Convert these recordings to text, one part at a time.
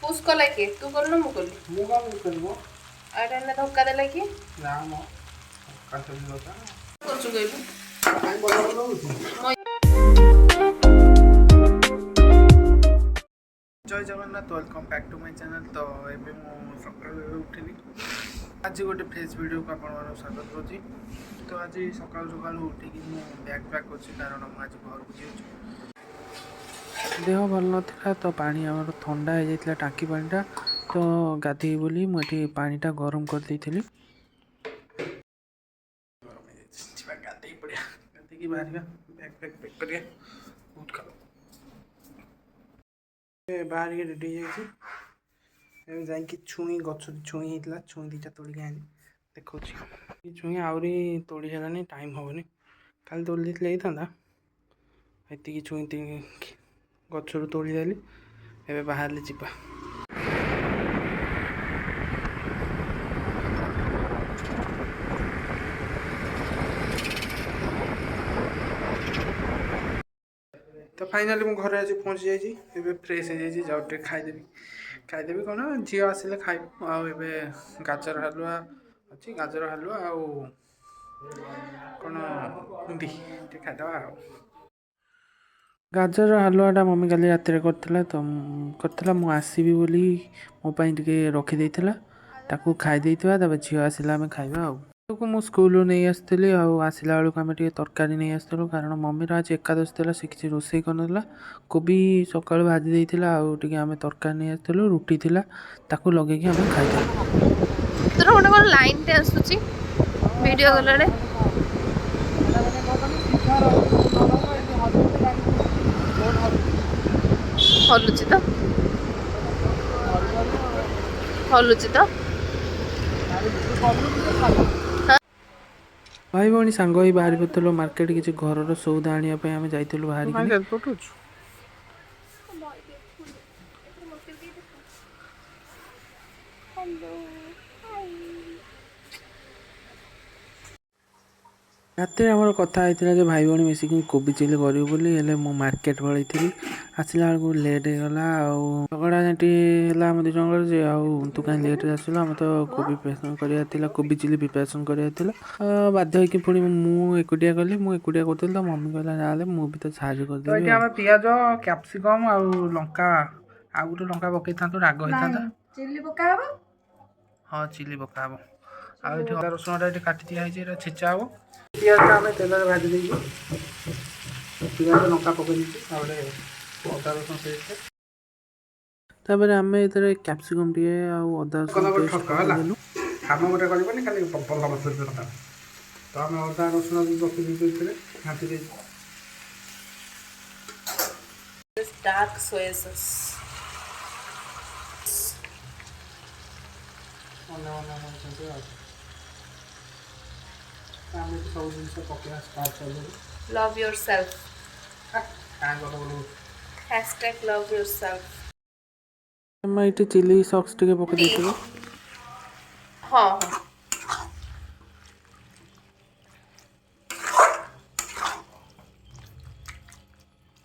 Push कला कि तू कर मु कली आटा ने धक्का देला कि जय Jagannath welcome back to my channel. तो एबे मु सकाळ उठिली आज गोटे फ्रेश वीडियो को आपण स्वागत करुँची। तो आज सकाल सकाल उठिकी मु बैग पैक कर कारण मुझे आज घर को जाऊँ देह भल ना तो पानी आम ठंडा हो जाता टाँकी पानीटा तो गाधे बोली मुझे पानीटा गरम कर देली गाधे पड़ा गाधे बाहर बैग पैक पैक कर बहुत खा बाहर रेडी जाइए छुई गछ छुई होता छुई दीटा तोड़िक आनी देखा छुई आहरी तोड़ी सारानी टाइम हेनी खाली तोड़ी देते ही था ये छुई गचर तोड़देली ए बाहर जा तो फाइनाली मुझे घर आज पहुँची जाइए फ्रेश हो जाइए जाऊ खाईदेवी कौन झी आसिले खाइबू आबे गाजर हलुआ अच्छी गाजर हलुआ आउ कौन बुंदी खाईदे गाजर हलुआटा मम्मी काली रात करता मु आसबि बोली मो टे रखीदे खाईदे झी आसला आम खाइबा को मु स्कूल नहीं आसली आसला बेलू आम तरकारी नहीं आसलु कारण मम्मी आज एकादश थी से किसी रोसे करना कोबी सका भाजी देती आम तरकारी नहीं आसलु रुटी थी लगे आम खाई तोर गोटे कौन लाइन टे आसुची वीडियो गलारे हलुची तो भाई भौणी सांग ही बाहरी पड़ो मार्केट किसी घर सौदा आने आम जाइलु बाहर रात कथा होता भाई भौणी मिसिक कोबी चिली करूँ बोली मो मार्केट पलि आसला बेलू लेट होगा झगड़ा झाँटी है आम दिजन जे तू कहीं लेट आसलु आम तो कोबी प्रिपेरेसन कराला कोबी चिली प्रिपेरेसन कराला बाध्य होगी पुणी मुझे कली मुझे करी तो मम्मी कहला ना मुझे तो साहय करदेवी पियाज कैप्सिकम आ लंका आउ गोटे लंका पकई था राग होता चिली पका हाँ चिली पका अदा रसुणटा ये काटी दिखाई छेचा हम पियाज आम तेल भाजी दे पियाज लंका पकई अदा रसुण पेस्ट तापर आम ये कैप्सिकम टे अदा रसुण आम गोटे कर खाली भल मसला दरकार तो आम अदा रसुण रखी घाटी दे डार्क सोया सॉस सब जिन पकड़ा स्टार्ट कर love yourself hashtag love yourself ये चिली सॉस टे पकई हाँ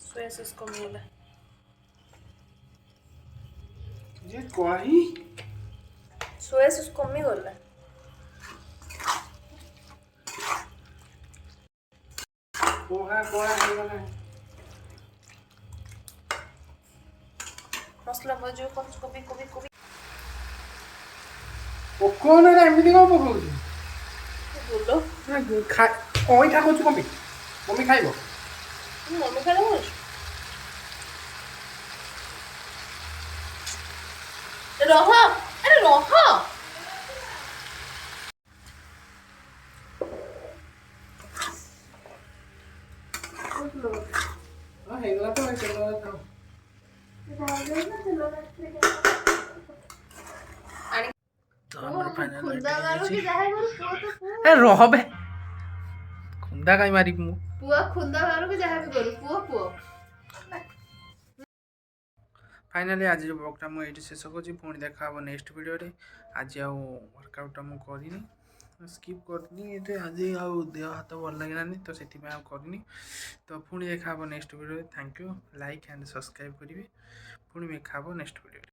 सोया सॉस कमिगला ये कहीं सोया सॉस कमिगला मसला बजो कोबी कोबी कोबी कौन एमती कौन पकाऊ बोलो अईठा कौन मम्मी मम्मी खाइब मम्मी खाने रह अरे रह रहे खुंदा कहीं मारी पुआ खुंदा मारू के जहाँ भी करू पुआ पुआ फाइनाली आज ब्लॉगटा मुझे शेष कर पुणी देखा हम नेक्स्ट वीडियो आज वर्कआउटा मुझे स्किप करनी आज देह हाथ भल लगे तो से करनी तो पुणी देखा next video thank you like and subscribe करेंगे पुणी देखा नेक्स्ट वीडियो।